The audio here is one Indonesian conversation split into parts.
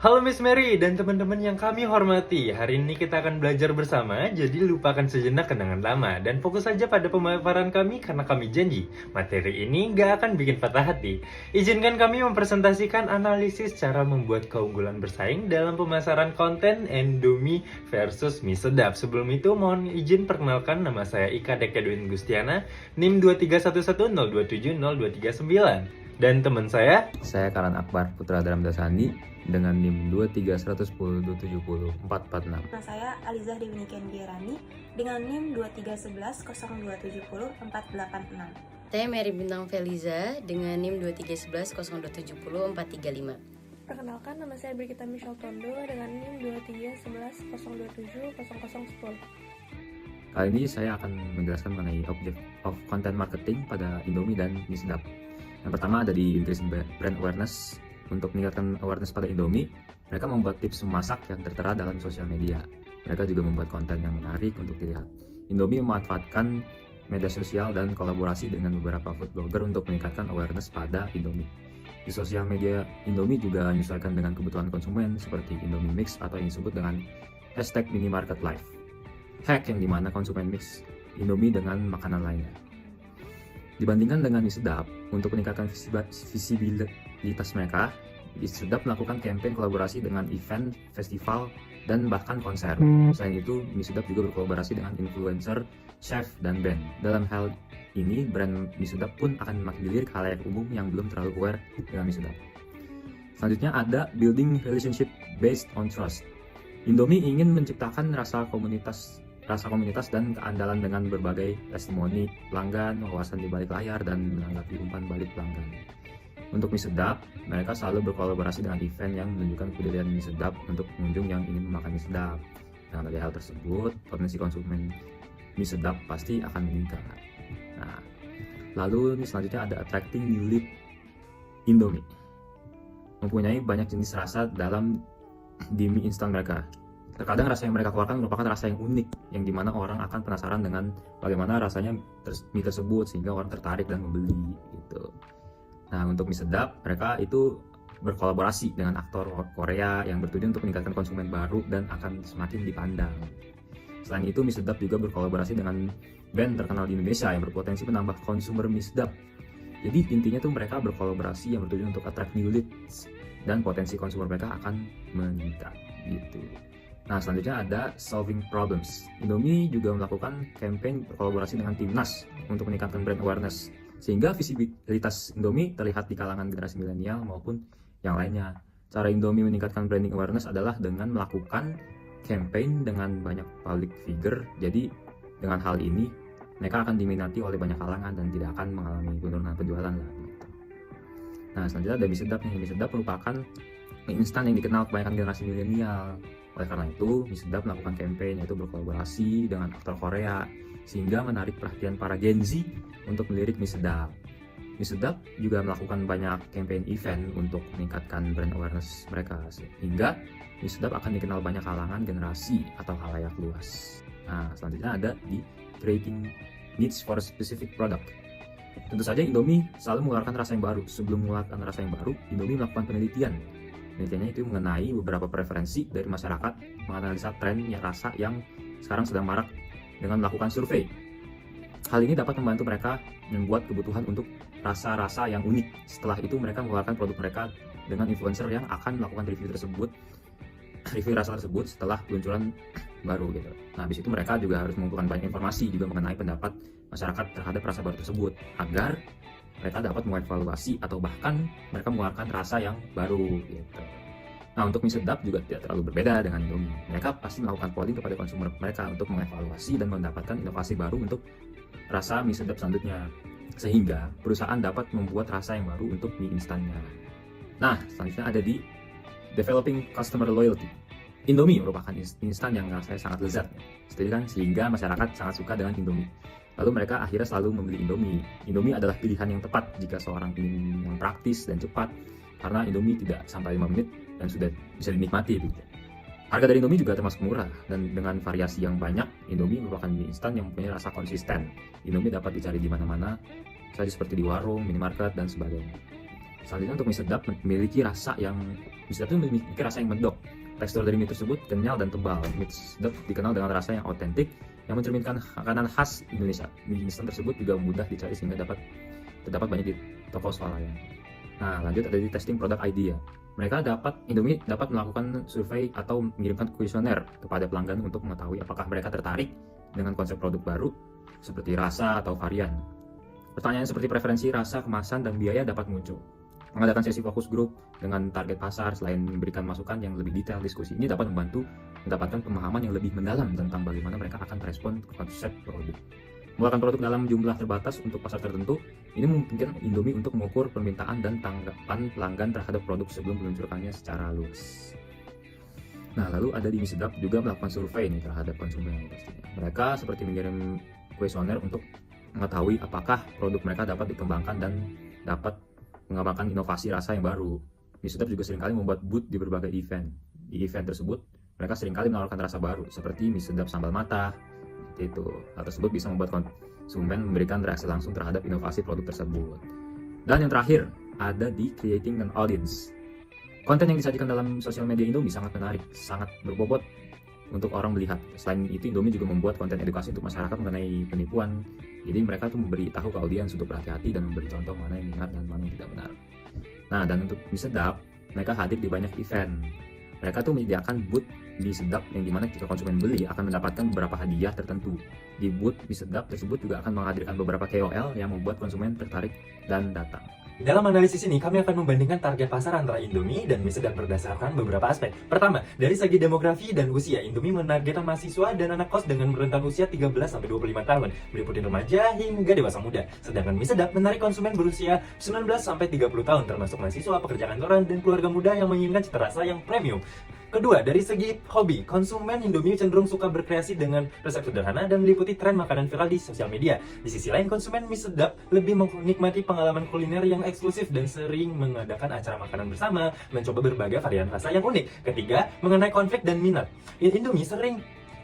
Halo Miss Mary dan teman-teman yang kami hormati. Hari ini kita akan belajar bersama, jadi lupakan sejenak kenangan lama dan fokus saja pada pemaparan kami karena kami janji materi ini nggak akan bikin patah hati. Izinkan kami mempresentasikan analisis cara membuat keunggulan bersaing dalam pemasaran konten Indomie versus mie sedap. Sebelum itu mohon izin perkenalkan, nama saya Ika Dekedwin Gustiana, NIM 23110270239. Dan teman saya Karan Akbar Putra Dramdasani dengan NIM 23102702446. Nama saya Alizah Dewi Nikendiarani dengan NIM 23110270486. Saya Mary Bintang Feliza dengan NIM 23110270435. Perkenalkan, nama saya Brigita Michelle Tondo dengan NIM 23110270010. Kali ini saya akan menjelaskan mengenai object of content marketing pada Indomie dan mie sedap. Yang pertama ada di increasing brand awareness. Untuk meningkatkan awareness pada Indomie, mereka membuat tips memasak yang tertera dalam sosial media. Mereka juga membuat konten yang menarik untuk dilihat. Indomie memanfaatkan media sosial dan kolaborasi dengan beberapa food blogger untuk meningkatkan awareness pada Indomie. Di sosial media, Indomie juga menyesuaikan dengan kebutuhan konsumen seperti Indomie Mix atau yang disebut dengan hashtag minimarket live. Hack yang dimana konsumen mix Indomie dengan makanan lainnya. Dibandingkan dengan mie sedap, untuk meningkatkan visibilitas mereka, mie sedap melakukan campaign kolaborasi dengan event, festival, dan bahkan konser. Selain itu, mie sedap juga berkolaborasi dengan influencer, chef, dan band. Dalam hal ini, brand mie sedap pun akan makin dilirik khalayak umum yang belum terlalu aware dengan mie sedap. Selanjutnya ada building relationship based on trust. Indomie ingin menciptakan rasa komunitas dan keandalan dengan berbagai testimoni pelanggan, wawasan di balik layar, dan menanggapi umpan balik pelanggan. Untuk mie sedap, mereka selalu berkolaborasi dengan event yang menunjukkan kepedulian mie sedap untuk pengunjung yang ingin memakan mie sedap. Dengan dari hal tersebut, potensi konsumen mie sedap pasti akan meningkat. Nah, lalu ini selanjutnya ada attracting new lead Indomie. Mempunyai banyak jenis rasa di mie instan mereka. Terkadang rasa yang mereka keluarkan merupakan rasa yang unik, yang dimana orang akan penasaran dengan bagaimana rasanya mie tersebut sehingga orang tertarik dan membeli gitu. Nah, untuk mie sedap, mereka itu berkolaborasi dengan aktor Korea yang bertujuan untuk meningkatkan konsumen baru dan akan semakin dipandang. Selain itu, mie sedap juga berkolaborasi dengan band terkenal di Indonesia yang berpotensi menambah konsumer mie sedap. Jadi intinya tuh mereka berkolaborasi yang bertujuan untuk attract new leads dan potensi konsumer mereka akan meningkat gitu. Nah, selanjutnya ada solving problems. Indomie juga melakukan campaign berkolaborasi dengan Timnas untuk meningkatkan brand awareness, sehingga visibilitas Indomie terlihat di kalangan generasi milenial maupun yang lainnya. Cara Indomie meningkatkan branding awareness adalah dengan melakukan campaign dengan banyak public figure. Jadi, dengan hal ini, mereka akan diminati oleh banyak kalangan dan tidak akan mengalami penurunan penjualan lah. Nah, selanjutnya ada mie sedap nih. Mie sedap merupakan mie instan yang dikenal kebanyakan generasi milenial. Oleh karena itu, mie sedap melakukan campaign yaitu berkolaborasi dengan aktor Korea sehingga menarik perhatian para Gen Z untuk melirik mie sedap. Mie sedap juga melakukan banyak campaign event untuk meningkatkan brand awareness mereka sehingga mie sedap akan dikenal banyak kalangan generasi atau khalayak luas. Nah, selanjutnya ada di creating needs for a specific product. Tentu saja Indomie selalu mengeluarkan rasa yang baru. Sebelum mengeluarkan rasa yang baru, Indomie melakukan penelitian. Penelitiannya itu mengenai beberapa preferensi dari masyarakat, menganalisa trennya rasa yang sekarang sedang marak dengan melakukan survei. Hal ini dapat membantu mereka membuat kebutuhan untuk rasa-rasa yang unik. Setelah itu mereka mengeluarkan produk mereka dengan influencer yang akan melakukan review rasa tersebut setelah peluncuran baru gitu. Nah, habis itu mereka juga harus mengumpulkan banyak informasi juga mengenai pendapat masyarakat terhadap rasa baru tersebut agar mereka dapat mengevaluasi atau bahkan mereka mengeluarkan rasa yang baru gitu. Nah, untuk mie sedap juga tidak terlalu berbeda dengan Indomie. Mereka pasti melakukan polling kepada konsumer mereka untuk mengevaluasi dan mendapatkan inovasi baru untuk rasa mie sedap selanjutnya. Sehingga perusahaan dapat membuat rasa yang baru untuk mie instannya. Nah, selanjutnya ada di developing customer loyalty. Indomie merupakan instan yang rasanya sangat lezat, sehingga masyarakat sangat suka dengan Indomie. Lalu mereka akhirnya selalu membeli Indomie. Indomie adalah pilihan yang tepat jika seorang ingin yang praktis dan cepat, karena Indomie tidak sampai 5 menit dan sudah bisa dinikmati. Gitu. Harga dari Indomie juga termasuk murah, dan dengan variasi yang banyak, Indomie merupakan mie instan yang mempunyai rasa konsisten. Indomie dapat dicari di mana-mana, saja seperti di warung, minimarket, dan sebagainya. Selanjutnya untuk mie sedap memiliki rasa yang medok. Tekstur dari mie tersebut kenyal dan tebal. Mie sedap dikenal dengan rasa yang otentik yang mencerminkan makanan khas Indonesia. Mie instan tersebut juga mudah dicari sehingga terdapat banyak di toko swalayan. Nah, lanjut ada di testing produk idea. Indomie dapat melakukan survei atau mengirimkan kuesioner kepada pelanggan untuk mengetahui apakah mereka tertarik dengan konsep produk baru seperti rasa atau varian. Pertanyaan seperti preferensi, rasa, kemasan, dan biaya dapat muncul. Mengadakan sesi fokus grup dengan target pasar selain memberikan masukan yang lebih detail, diskusi ini dapat membantu mendapatkan pemahaman yang lebih mendalam tentang bagaimana mereka akan merespon ke konsep produk. Mengeluarkan produk dalam jumlah terbatas untuk pasar tertentu, ini memungkinkan Indomie untuk mengukur permintaan dan tanggapan pelanggan terhadap produk sebelum meluncurkannya secara luas. Nah, lalu ada di Mie Sedap juga melakukan survei nih terhadap konsumen pastinya. Mereka seperti mengirim kuesioner untuk mengetahui apakah produk mereka dapat dikembangkan dan dapat mengembangkan inovasi rasa yang baru. Mie Sedap juga seringkali membuat booth di berbagai event. Di event tersebut, mereka seringkali menawarkan rasa baru seperti Mie Sedap sambal mata. Hal tersebut bisa membuat konsumen memberikan reaksi langsung terhadap inovasi produk tersebut. Dan yang terakhir, ada di creating an audience. Konten yang disajikan dalam sosial media Indomie sangat menarik, sangat berbobot untuk orang melihat. Selain itu, Indomie juga membuat konten edukasi untuk masyarakat mengenai penipuan. Jadi mereka tuh memberi tahu ke audiens untuk berhati-hati dan memberi contoh mana yang benar dan mana yang tidak benar. Nah, dan untuk Mie Sedap, mereka hadir di banyak event. Mereka tuh menyediakan booth Mie Sedap yang dimana jika konsumen beli akan mendapatkan beberapa hadiah tertentu. Di booth Mie Sedap tersebut juga akan menghadirkan beberapa KOL yang membuat konsumen tertarik dan datang. Dalam analisis ini, kami akan membandingkan target pasar antara Indomie dan Mie Sedap berdasarkan beberapa aspek. Pertama, dari segi demografi dan usia, Indomie menargetkan mahasiswa dan anak kos dengan rentang usia 13-25 tahun, meliputi remaja hingga dewasa muda. Sedangkan Mie Sedap menarik konsumen berusia 19-30 tahun, termasuk mahasiswa, pekerja kantoran, dan keluarga muda yang menginginkan cita rasa yang premium. Kedua, dari segi hobi, konsumen Indomie cenderung suka berkreasi dengan resep sederhana dan meliputi tren makanan viral di sosial media. Di sisi lain, konsumen Mie Sedap lebih menikmati pengalaman kuliner yang eksklusif dan sering mengadakan acara makanan bersama, mencoba berbagai varian rasa yang unik. Ketiga, mengenai konflik dan minat.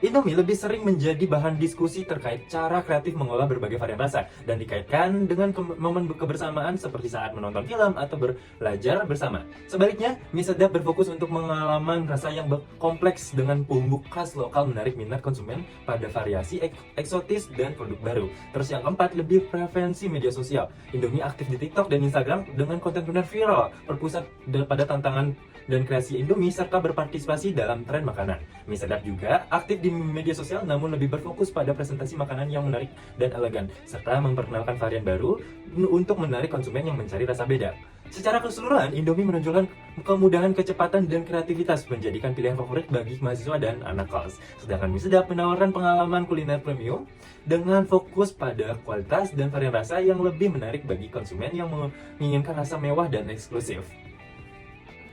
Indomie lebih sering menjadi bahan diskusi terkait cara kreatif mengolah berbagai varian rasa dan dikaitkan dengan momen kebersamaan seperti saat menonton film atau belajar bersama. Sebaliknya, Mie Sedap berfokus untuk pengalaman rasa yang kompleks dengan bumbu khas lokal menarik minat konsumen pada variasi eksotis dan produk baru. Terus yang keempat, lebih preferensi media sosial. Indomie aktif di TikTok dan Instagram dengan konten benar viral, berpusat pada tantangan dan kreasi Indomie serta berpartisipasi dalam tren makanan. Mie Sedap juga aktif di media sosial namun lebih berfokus pada presentasi makanan yang menarik dan elegan serta memperkenalkan varian baru untuk menarik konsumen yang mencari rasa beda. Secara keseluruhan, Indomie menunjukkan kemudahan, kecepatan, dan kreativitas menjadikan pilihan favorit bagi mahasiswa dan anak kos. Sedangkan Mie Sedap menawarkan pengalaman kuliner premium dengan fokus pada kualitas dan varian rasa yang lebih menarik bagi konsumen yang menginginkan rasa mewah dan eksklusif.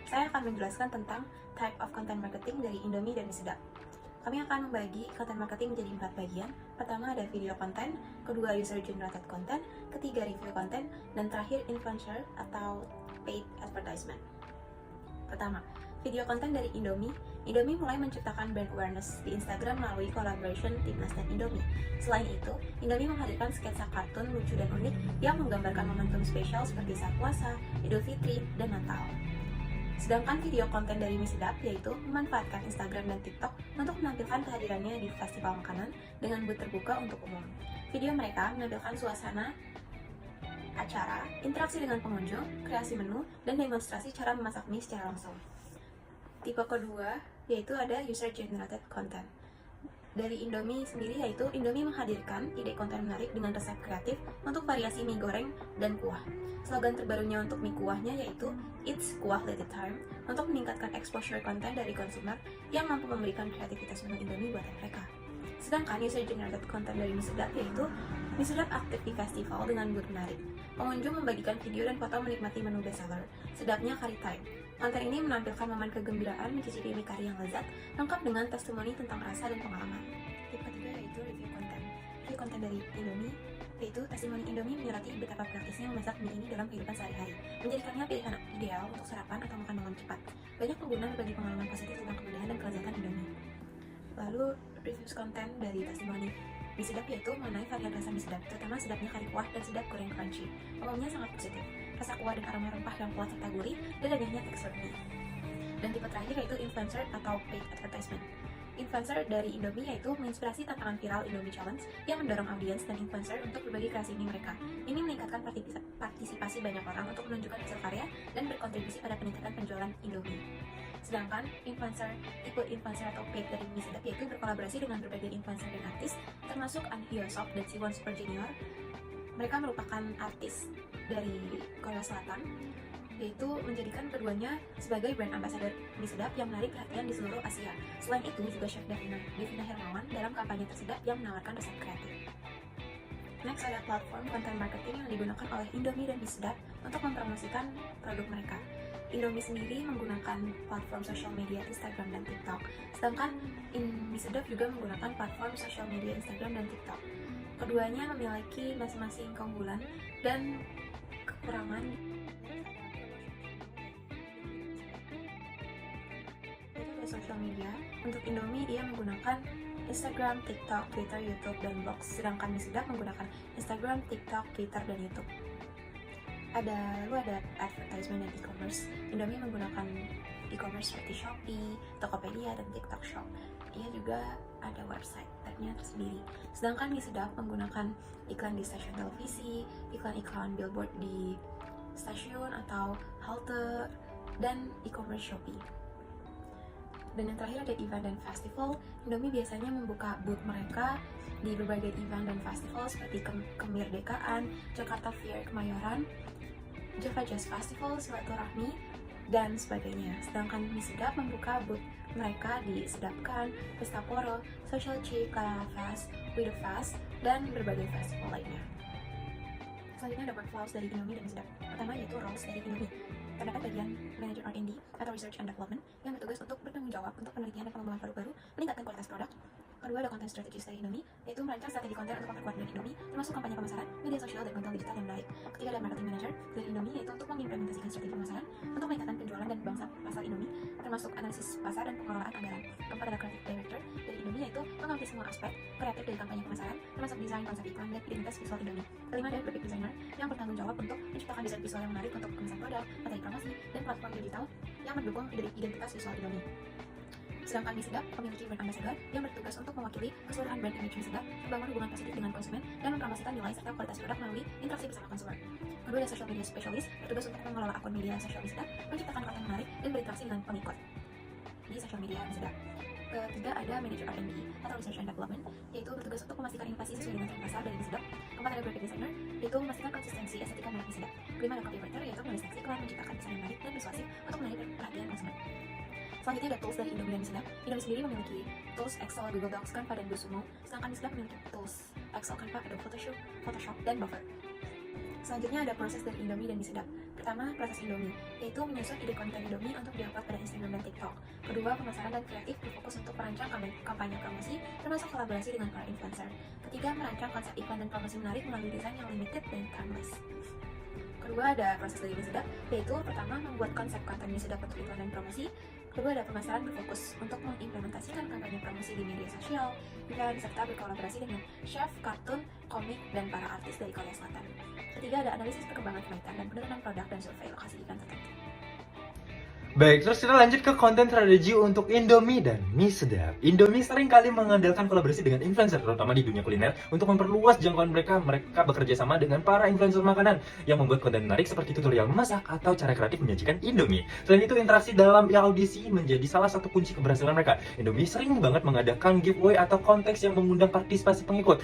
Saya akan menjelaskan tentang type of content marketing dari Indomie dan Mie Sedap. Kami akan membagi content marketing menjadi 4 bagian. Pertama ada video content, kedua user generated content, ketiga review content, dan terakhir influencer atau paid advertisement. Pertama, video content dari Indomie. Indomie mulai menciptakan brand awareness di Instagram melalui collaboration Timnas dan Indomie. Selain itu, Indomie menghadirkan sketsa kartun lucu dan unik yang menggambarkan momentum spesial seperti saat puasa, Idul Fitri, dan Natal. Sedangkan video konten dari Mie Sedap yaitu memanfaatkan Instagram dan TikTok untuk menampilkan kehadirannya di festival makanan dengan booth terbuka untuk umum. Video mereka menampilkan suasana acara, interaksi dengan pengunjung, kreasi menu, dan demonstrasi cara memasak mie secara langsung. Tipe kedua yaitu ada user generated content. Dari Indomie sendiri yaitu Indomie menghadirkan ide konten menarik dengan resep kreatif untuk variasi mie goreng dan kuah. Slogan terbarunya untuk mie kuahnya yaitu It's Kuah Let It Time untuk meningkatkan exposure konten dari konsumer yang mampu memberikan kreativitas menu Indomie buatan mereka. Sedangkan user generated content dari Mie Sedap yaitu Mie Sedap aktif di festival dengan booth menarik. Pengunjung membagikan video dan foto menikmati menu bestseller, sedapnya Curry Time. Konten ini menampilkan momen kegembiraan mencicipi mie kari yang lezat, lengkap dengan testimoni tentang rasa dan pengalaman. Tipe ketiga yaitu review konten. Review konten dari Indomie yaitu testimoni Indomie menyoroti betapa praktisnya memasak mie ini dalam kehidupan sehari-hari, menjadikannya pilihan ideal untuk sarapan atau makan malam cepat. Banyak pengguna berbagi pengalaman positif tentang kemudahan dan kelezatan Indomie. Lalu reviews konten dari testimoni Mie Sedap yaitu mengenai varian rasa Mie Sedap, terutama sedapnya kari kuah dan sedap goreng crunchy. Umumnya sangat positif. rasa kuah dan aroma rempah yang kuat serta gurih, dan renyahnya tekstur mie. Dan tipe terakhir yaitu influencer atau paid advertisement. Influencer dari Indomie yaitu menginspirasi tantangan viral Indomie Challenge yang mendorong audiens dan influencer untuk berbagi kreasi mie mereka. Ini meningkatkan partisipasi banyak orang untuk menunjukkan hasil karya dan berkontribusi pada peningkatan penjualan Indomie. Sedangkan tipe influencer atau paid dari Mie Sedap yaitu berkolaborasi dengan berbagai influencer dan artis, termasuk An Hyo-seok dan Siwon Super Junior. Mereka merupakan artis dari Korea Selatan, yaitu menjadikan keduanya sebagai brand ambassador Mie Sedap yang menarik perhatian di seluruh Asia. Selain itu juga Chef Devina Hermawan dalam kampanye tersedap yang menawarkan resep kreatif. Next ada platform content marketing yang digunakan oleh Indomie dan Mie Sedap untuk mempromosikan produk mereka. Indomie sendiri menggunakan platform sosial media Instagram dan TikTok, sedangkan Mie Sedap juga menggunakan platform sosial media Instagram dan TikTok. Keduanya memiliki masing-masing keunggulan dan kekurangan. Sosial media. Untuk Indomie dia menggunakan Instagram, TikTok, Twitter, YouTube, dan blog. Sedangkan Mie Sedap menggunakan Instagram, TikTok, Twitter, dan YouTube. Lalu ada advertisement dan e-commerce. Indomie menggunakan e-commerce seperti Shopee, Tokopedia, dan TikTok Shop. Dia juga ada website tabnya tersendiri. Sedangkan Mie Sedap menggunakan iklan di stasiun televisi, iklan-iklan billboard di stasiun atau halte, dan e-commerce Shopee. Dan yang terakhir ada event dan festival. Indomie biasanya membuka booth mereka di berbagai event dan festival seperti Kemerdekaan, Jakarta Fair Kemayoran, Java Jazz Festival, Silaturahmi, dan sebagainya. Sedangkan Mie Sedap membuka booth mereka di Sedapkan, Pesta Poro, Social Chic, Kalala Fest, With The Fest, dan berbagai festival lainnya. Selanjutnya ada workflows dari Indomie dan Mie Sedap. Pertama yaitu roles dari Indomie. Terdapat bagian Manager R&D atau Research and Development yang bertugas untuk bertanggung jawab untuk penelitian dan pengembangan produk baru, meningkatkan kualitas produk. Kedua ada content strategis dari Indomie, yaitu merancang strategi konten untuk memperkuat brand Indomie, termasuk kampanye pemasaran, media sosial, dan konten digital yang baik. Ketiga ada Marketing Manager dari Indomie, yaitu untuk mengimplementasikan strategi pemasaran untuk meningkatkan penjualan dan bangsa pasar Indomie, termasuk analisis pasar dan pengelolaan anggaran. Keempat ada Creative Director dari Indomie, yaitu mengamati semua aspek kreatif dari kampanye pemasaran, termasuk desain, konsep iklan, dan identitas visual Indomie. Kelima ada Graphic Designer yang bertanggung jawab untuk menciptakan desain visual yang menarik untuk kemasan produk, materi promosi, dan platform digital yang mendukung identitas visual Indomie. Sedangkan Mie Sedap memiliki brand ambassador yang bertugas untuk mewakili keseluruhan brand image Mie Sedap, membangun hubungan positif dengan konsumen, dan mempromosikan nilai serta kualitas produk melalui interaksi bersama konsumen. Kedua ada social media specialist, bertugas untuk mengelola akun media sosial Mie Sedap, menciptakan konten menarik, dan berinteraksi dengan pengikut di sosial media Mie Sedap. Ketiga ada Manager R&D atau Research and Development, yaitu bertugas untuk memastikan inovasi sesuai dengan tren pasar dari Mie Sedap. Keempat ada Graphic Designer, yaitu memastikan konsistensi estetika merek Mie Sedap. Kelima ada Copywriter, yaitu menulis teks iklan, menciptakan desain yang menarik dan persuasif untuk menarik perhatian konsumen. Selanjutnya ada tools dari Indomie dan Mie Sedap. Indomie sendiri memiliki tools Excel, Google Docs, Canva, dan Dusumo. Sedangkan Mie Sedap memiliki tools Excel, Canva, Adobe Photoshop, dan Buffer. Selanjutnya ada proses dari Indomie dan Mie Sedap. Pertama, proses Indomie, yaitu menyusun ide konten Indomie untuk diupload pada Instagram dan TikTok. Kedua, pemasaran dan kreatif berfokus untuk merancang kampanye promosi, termasuk kolaborasi dengan para influencer. Ketiga, merancang konsep iklan dan promosi menarik melalui desain yang limited dan timeless. Kedua, ada proses dari Mie Sedap, yaitu pertama, membuat konsep konten Mie Sedap untuk iklan dan promosi. Kedua, ada pemasaran berfokus untuk mengimplementasikan kampanye promosi di media sosial, event, serta berkolaborasi dengan chef, kartun, komik, dan para artis dari Korea Selatan. Ketiga, ada analisis perkembangan kemahiran dan penurunan produk dan survei lokasi event tertentu. Baik, terus kita lanjut ke konten strategi untuk Indomie dan Mie Sedap. Indomie sering kali mengandalkan kolaborasi dengan influencer, terutama di dunia kuliner, untuk memperluas jangkauan mereka. Mereka bekerja sama dengan para influencer makanan yang membuat konten menarik seperti tutorial memasak atau cara kreatif menyajikan Indomie. Selain itu, interaksi dalam audisi menjadi salah satu kunci keberhasilan mereka. Indomie sering banget mengadakan giveaway atau konteks yang mengundang partisipasi pengikut,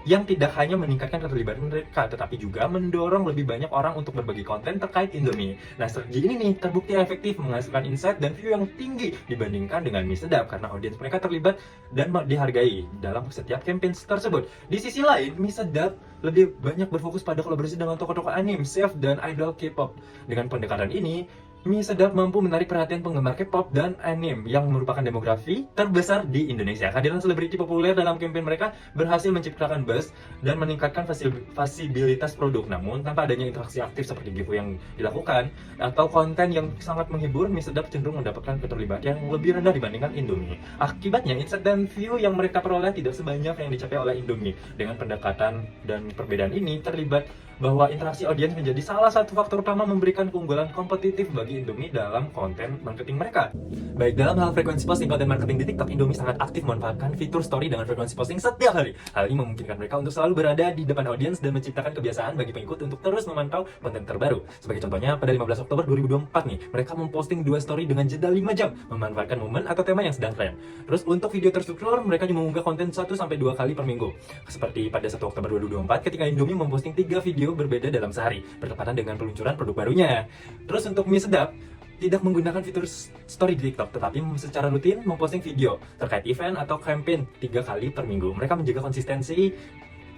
yang tidak hanya meningkatkan keterlibatan mereka, tetapi juga mendorong lebih banyak orang untuk berbagi konten terkait Indomie. Nah, strategi ini nih terbukti efektif menghasilkan insight dan view yang tinggi dibandingkan dengan Mie Sedap karena audiens mereka terlibat dan dihargai dalam setiap campaign tersebut. Di sisi lain, Mie Sedap lebih banyak berfokus pada kolaborasi dengan tokoh-tokoh anime, chef, dan idol K-pop. Dengan pendekatan ini, Mie Sedap mampu menarik perhatian penggemar K-pop dan anime yang merupakan demografi terbesar di Indonesia. Kehadiran selebriti populer dalam kampanye mereka berhasil menciptakan buzz dan meningkatkan visibilitas produk. Namun, tanpa adanya interaksi aktif seperti giveaway yang dilakukan atau konten yang sangat menghibur, Mie Sedap cenderung mendapatkan keterlibatan yang lebih rendah dibandingkan Indomie. Akibatnya, insight dan view yang mereka peroleh tidak sebanyak yang dicapai oleh Indomie. Dengan pendekatan dan perbedaan ini, terlibat bahwa interaksi audiens menjadi salah satu faktor utama memberikan keunggulan kompetitif bagi Indomie dalam konten marketing mereka. Baik dalam hal frekuensi posting konten marketing di TikTok, Indomie sangat aktif memanfaatkan fitur story dengan frekuensi posting setiap hari. Hal ini memungkinkan mereka untuk selalu berada di depan audiens dan menciptakan kebiasaan bagi pengikut untuk terus memantau konten terbaru. Sebagai contohnya, pada 15 Oktober 2024 nih, mereka memposting 2 story dengan jeda 5 jam, memanfaatkan momen atau tema yang sedang tren. Terus untuk video terstruktur, mereka juga mengunggah konten 1-2 kali per minggu. Seperti pada 1 Oktober 2024 ketika Indomie memposting 3 video berbeda dalam sehari, bertepatan dengan peluncuran produk barunya. Terus untuk mie sedap, tidak menggunakan fitur story di TikTok, tetapi secara rutin memposting video terkait event atau campaign 3 kali per minggu. Mereka menjaga konsistensi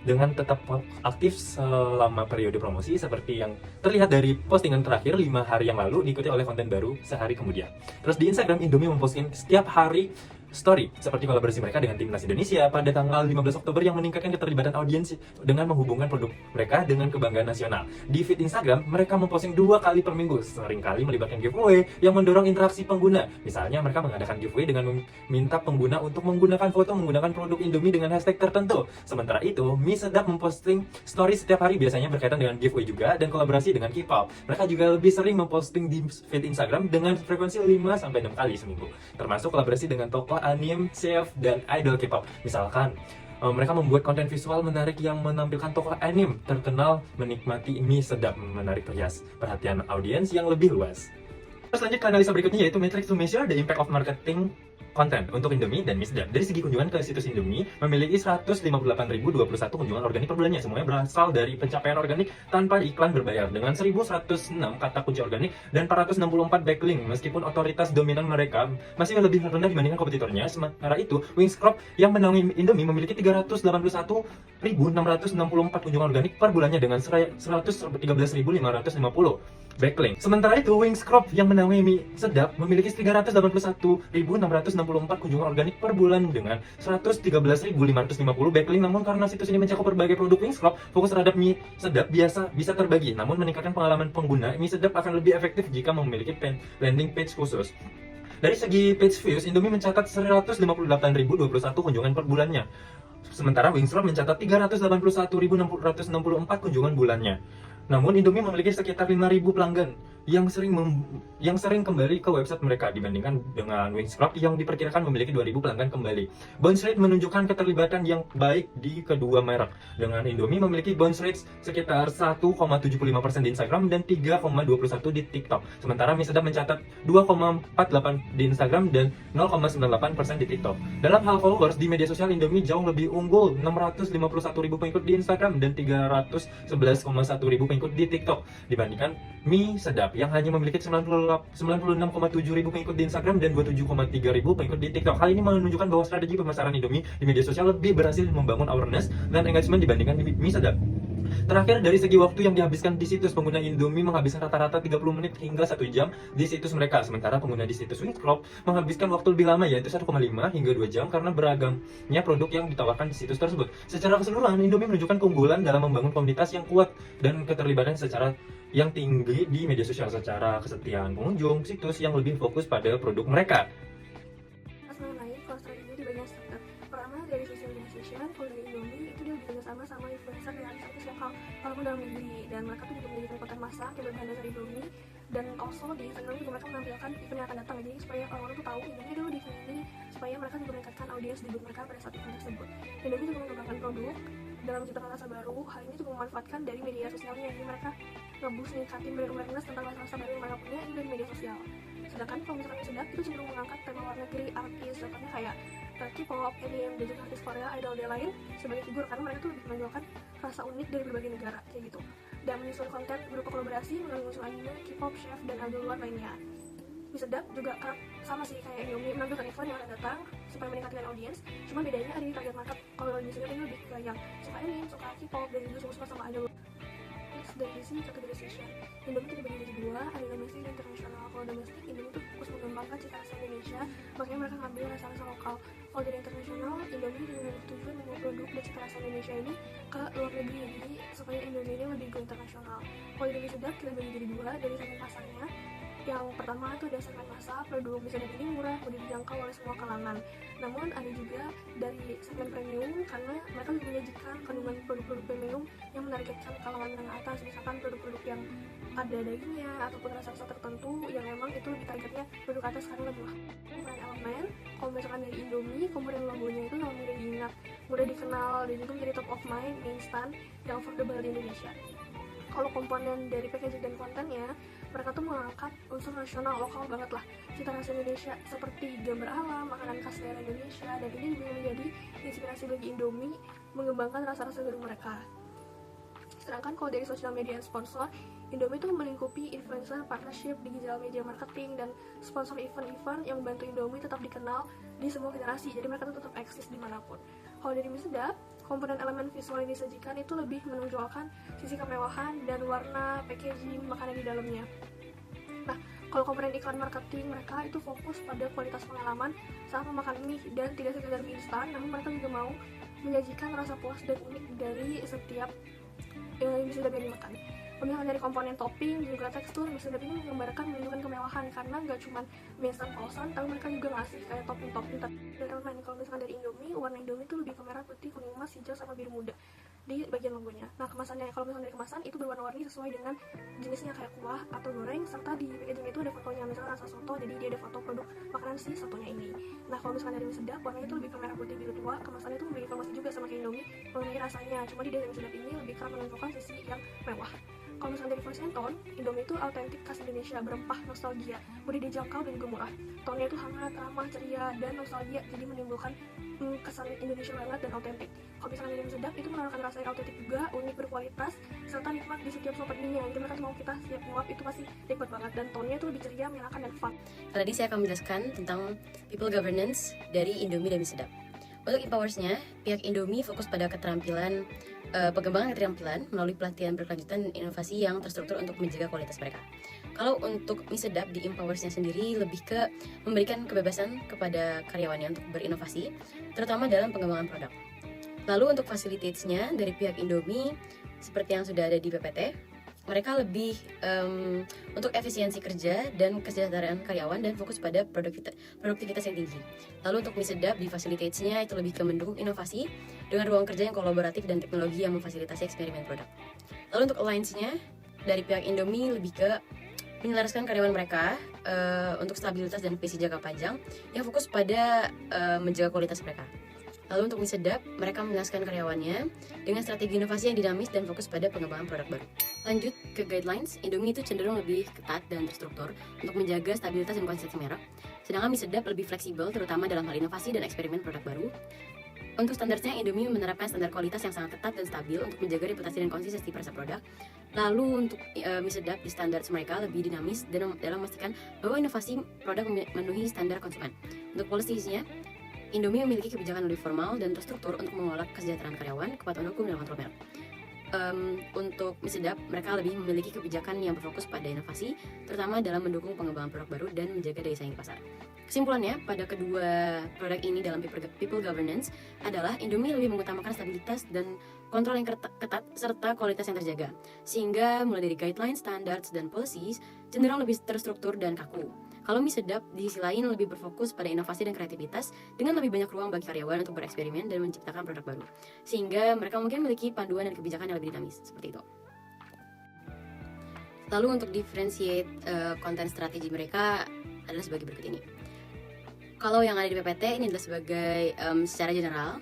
dengan tetap aktif selama periode promosi seperti yang terlihat dari postingan terakhir 5 hari yang lalu diikuti oleh konten baru sehari kemudian. Terus di Instagram, Indomie memposting setiap hari story seperti kolaborasi mereka dengan Timnas Indonesia pada tanggal 15 Oktober yang meningkatkan keterlibatan audiens dengan menghubungkan produk mereka dengan kebanggaan nasional. Di feed Instagram, mereka memposting 2 kali per minggu, seringkali melibatkan giveaway yang mendorong interaksi pengguna. Misalnya mereka mengadakan giveaway dengan meminta pengguna untuk menggunakan foto menggunakan produk Indomie dengan hashtag tertentu. Sementara itu, Mie Sedap memposting story setiap hari biasanya berkaitan dengan giveaway juga dan kolaborasi dengan K-pop. Mereka juga lebih sering memposting di feed Instagram dengan frekuensi 5-6 kali seminggu, termasuk kolaborasi dengan tokoh anime, chef, dan idol K-pop. Misalkan, mereka membuat konten visual menarik yang menampilkan tokoh anime terkenal menikmati mie sedap, menarik perhatian audiens yang lebih luas. Terus lanjut ke analisa berikutnya, yaitu metrics to measure the impact of marketing konten untuk Indomie dan mie sedap. Dari segi kunjungan ke situs Indomie, memiliki 158.021 kunjungan organik per bulannya. Semuanya berasal dari pencapaian organik tanpa iklan berbayar dengan 1.106 kata kunci organik dan 464 backlink. Meskipun otoritas dominan mereka masih lebih rendah dibandingkan kompetitornya, sementara itu Wings Crop yang menaungi Indomie memiliki 381.664 kunjungan organik per bulannya dengan 113.550 backlink. Sementara itu, Wings Crop yang menaungi mie sedap memiliki 381.664 kunjungan organik per bulan dengan 113.550 backlink. Namun karena situs ini mencakup berbagai produk Wings Crop, fokus terhadap mie sedap biasa bisa terbagi. Namun meningkatkan pengalaman pengguna, mie sedap akan lebih efektif jika memiliki landing page khusus. Dari segi page views, Indomie mencatat 158.021 kunjungan per bulannya. Sementara Wings Crop mencatat 381.664 kunjungan bulannya. Namun Indomie memiliki sekitar 5.000 pelanggan yang sering kembali ke website mereka dibandingkan dengan Wings Crop yang diperkirakan memiliki 2.000 pelanggan kembali. Bounce rate menunjukkan keterlibatan yang baik di kedua merek, dengan Indomie memiliki bounce rate sekitar 1,75% di Instagram dan 3,21% di TikTok. Sementara mie sedap mencatat 2,48% di Instagram dan 0,98% di TikTok. Dalam hal followers di media sosial, Indomie jauh lebih unggul, 651.000 pengikut di Instagram dan 311,1 ribu pengikut di TikTok dibandingkan mie sedap yang hanya memiliki 96,7 ribu pengikut di Instagram dan 27,3 ribu pengikut di TikTok. Hal ini menunjukkan bahwa strategi pemasaran Indomie di media sosial lebih berhasil membangun awareness dan engagement dibandingkan mie sedap. Terakhir, dari segi waktu yang dihabiskan di situs, pengguna Indomie menghabiskan rata-rata 30 menit hingga 1 jam di situs mereka. Sementara pengguna di situs Wings Crop menghabiskan waktu lebih lama, yaitu 1,5 hingga 2 jam karena beragamnya produk yang ditawarkan di situs tersebut. Secara keseluruhan, Indomie menunjukkan keunggulan dalam membangun komunitas yang kuat dan keterlibatan secara yang tinggi di media sosial. Secara kesetiaan pengunjung, situs yang lebih fokus pada produk mereka. Mengenai cost strategi di bagian startup, pertama dari sisi organization, kalau dari Indomie itu dia bekerja sama influencer dan artis lokal walaupun dalam negeri, dan mereka tuh juga menjadikan konten masak yang berbahan dasar Indomie, dan also di Instagram juga mereka menampilkan event yang akan datang, jadi supaya orang-orang tuh tahu Indomie dulu di event ini, supaya mereka juga meningkatkan audiens di mereka pada saat event tersebut. Indomie juga mengembangkan produk dalam menciptakan rasa baru. Hal ini juga memanfaatkan dari media sosialnya, jadi mereka nge-boost ningkatin brand awareness tentang rasa-rasa baru yang mereka punya itu dari media sosial. Sedangkan kalau misalkan mie sedap itu cenderung mengangkat tema luar negeri, artis, contohnya kayak K-pop, EDM, dan juga artis Korea, idol dan lain sebagai figur, karena mereka tuh lebih menonjolkan rasa unik dari berbagai negara kayak gitu. Dan menyusun konten berupa kolaborasi melalui unsur anime, K-pop, chef, dan idol luar lainnya. Mie sedap juga sama sih kayak Indomie, menampilkan event yang akan datang supaya meningkatkan audiens. Cuma bedanya ada di target market. Kalau di sedap ini lebih ke yang suka anime, suka K-pop, dan juga suka sama idol. Dari sisi categorization, Indomie itu dibagi menjadi 2, ada domestik dan internasional. Kalau domestik, Indomie itu fokus mengembangkan cita rasa Indonesia, makanya mereka ngambil rasa-rasa lokal. Kalau dari internasional, Indomie juga bertujuan membawa produk dan cita rasa Indonesia ini ke luar negeri, jadi supaya Indomie ini lebih go internasional. Kalau Indomie sedap, kita bagi jadi 2 dari segmen pasarnya. Yang pertama itu ada segmen masa, produk mie sedap ini murah, mudah dijangkau oleh semua kalangan. Namun ada juga dari segmen premium karena mereka juga menyajikan kandungan produk-produk premium yang menargetkan kalangan menengah atas, misalkan produk-produk yang ada dagingnya ataupun rasa-rasa tertentu yang emang itu lebih targetnya produk atas karena lebih mahal. Komponen elemen, kalau misalkan dari Indomie, komponen logonya itu memang mudah diingat, mudah dikenal, dan juga menjadi top of mind mie instan yang affordable di Indonesia. Kalau komponen dari packaging dan kontennya, mereka tuh mengangkat unsur nasional lokal banget lah, cita rasa Indonesia seperti gambar alam, makanan khas daerah Indonesia, dan ini juga menjadi inspirasi bagi Indomie mengembangkan rasa-rasa baru mereka. Sedangkan kalau dari sosial media dan sponsor, Indomie tuh melingkupi influencer, partnership, digital media marketing, dan sponsor event-event yang membantu Indomie tetap dikenal di semua generasi, jadi mereka tuh tetap eksis dimanapun. Kalau dari mie sedap, komponen elemen visual yang disajikan itu lebih menonjolkan sisi kemewahan dan warna packaging makanan di dalamnya. Nah, kalau komponen iklan marketing mereka itu fokus pada kualitas pengalaman saat memakan mie dan tidak sekedar mie instan, namun mereka juga mau menyajikan rasa puas dan unik dari setiap mie sedap yang dimakan. Pemilihan dari komponen topping juga tekstur mie sedap ini menggambarkan menunjukkan kemewahan karena nggak cuma mie instan polosan, tapi mereka juga ngasih kayak topping-topping dari elemen. Kalau misalkan dari Indomie, warna Indomie itu lebih ke merah, putih, kuning emas, hijau, sama biru muda di bagian logonya. Nah, kemasannya, kalau misalkan dari kemasan itu berwarna-warni sesuai dengan jenisnya kayak kuah atau goreng, serta di packaging itu ada fotonya, misalkan rasa soto, jadi dia ada foto produk makanan si sotonya ini. Nah, kalau misalkan dari mie sedap, warnanya itu lebih ke merah, putih, biru tua. Kemasannya itu memberi informasi juga sama kayak Indomie mengenai rasanya, cuma di dari mie sedap ini lebih kerap menunjukkan sisi yang mewah. Kalau misalnya dari voice and tone, Indomie itu autentik khas Indonesia, berempah, nostalgia, mudah dijangkau dan juga murah. Tone-nya itu hangat, ramah, ceria, dan nostalgia, jadi menimbulkan kesan Indonesia banget dan autentik. Kalau misalnya dari mie sedap, itu menawarkan rasa yang autentik juga, unik, berkualitas, serta nikmat di setiap suapan mie-nya. Jadi mereka mau kita setiap nyuap itu pasti nikmat banget, dan tone-nya itu lebih ceria, menyenangkan, dan fun. Tadi saya akan menjelaskan tentang people governance dari Indomie dan mie sedap. Untuk empowers-nya, pihak Indomie fokus pada keterampilan, pengembangan keterampilan melalui pelatihan berkelanjutan dan inovasi yang terstruktur untuk menjaga kualitas mereka. Kalau untuk mie sedap, di empowers-nya sendiri lebih ke memberikan kebebasan kepada karyawannya untuk berinovasi, terutama dalam pengembangan produk. Lalu untuk facilities-nya dari pihak Indomie, seperti yang sudah ada di PPT, mereka lebih untuk efisiensi kerja dan kesejahteraan karyawan dan fokus pada produktivitas yang tinggi. Lalu untuk mie sedap di facilities-nya itu lebih ke mendukung inovasi dengan ruang kerja yang kolaboratif dan teknologi yang memfasilitasi eksperimen produk. Lalu untuk alliance-nya dari pihak Indomie lebih ke menyelaraskan karyawan mereka untuk stabilitas dan visi jangka panjang yang fokus pada menjaga kualitas mereka. Lalu untuk mie sedap, mereka menjelaskan karyawannya dengan strategi inovasi yang dinamis dan fokus pada pengembangan produk baru. Lanjut ke guidelines, Indomie itu cenderung lebih ketat dan terstruktur untuk menjaga stabilitas dan konsistensi merek. Sedangkan mie sedap lebih fleksibel, terutama dalam hal inovasi dan eksperimen produk baru. Untuk standarnya, Indomie menerapkan standar kualitas yang sangat ketat dan stabil untuk menjaga reputasi dan konsistensi rasa produk. Lalu untuk mie sedap, di standar mereka lebih dinamis dalam memastikan bahwa inovasi produk memenuhi standar konsumen. Untuk policy-nya, Indomie memiliki kebijakan lebih formal dan terstruktur untuk mengelola kesejahteraan karyawan, kepatuhan hukum, dan kontrol merek. Untuk mie sedap, mereka lebih memiliki kebijakan yang berfokus pada inovasi, terutama dalam mendukung pengembangan produk baru dan menjaga daya saing di pasar. Kesimpulannya, pada kedua produk ini dalam people governance adalah Indomie lebih mengutamakan stabilitas dan kontrol yang ketat serta kualitas yang terjaga, sehingga mulai dari guidelines, standards, dan policies cenderung lebih terstruktur dan kaku. Kalau mie sedap di sisi lain lebih berfokus pada inovasi dan kreativitas dengan lebih banyak ruang bagi karyawan untuk bereksperimen dan menciptakan produk baru, sehingga mereka mungkin memiliki panduan dan kebijakan yang lebih dinamis seperti itu. Lalu untuk differentiate konten strategi mereka adalah sebagai berikut ini. Kalau yang ada di PPT ini adalah sebagai secara general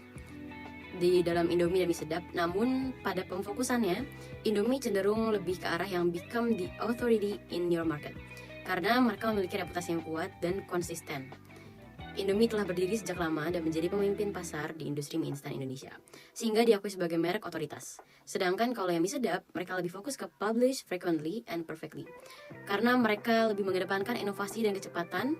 di dalam Indomie dan mie sedap, namun pada pemfokusannya Indomie cenderung lebih ke arah yang become the authority in your market karena mereka memiliki reputasi yang kuat dan konsisten. Indomie telah berdiri sejak lama dan menjadi pemimpin pasar di industri mie instan Indonesia, sehingga diakui sebagai merek otoritas. Sedangkan kalau yang mie sedap, mereka lebih fokus ke publish frequently and perfectly, karena mereka lebih mengedepankan inovasi dan kecepatan,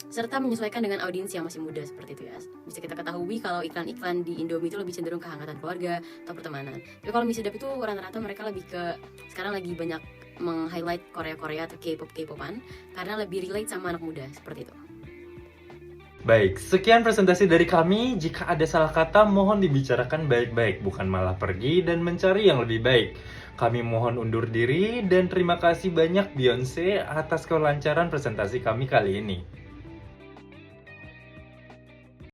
serta menyesuaikan dengan audiens yang masih muda seperti itu ya. Bisa kita ketahui kalau iklan-iklan di Indomie itu lebih cenderung kehangatan keluarga atau pertemanan. Tapi kalau mie sedap itu rata-rata mereka lebih ke, sekarang lagi banyak meng-highlight Korea-Korea atau K-pop-K-popan karena lebih relate sama anak muda seperti itu. Baik, sekian presentasi dari kami. Jika ada salah kata, mohon dibicarakan baik-baik, bukan malah pergi dan mencari yang lebih baik. Kami mohon undur diri dan terima kasih banyak Beyonce atas kelancaran presentasi kami kali ini.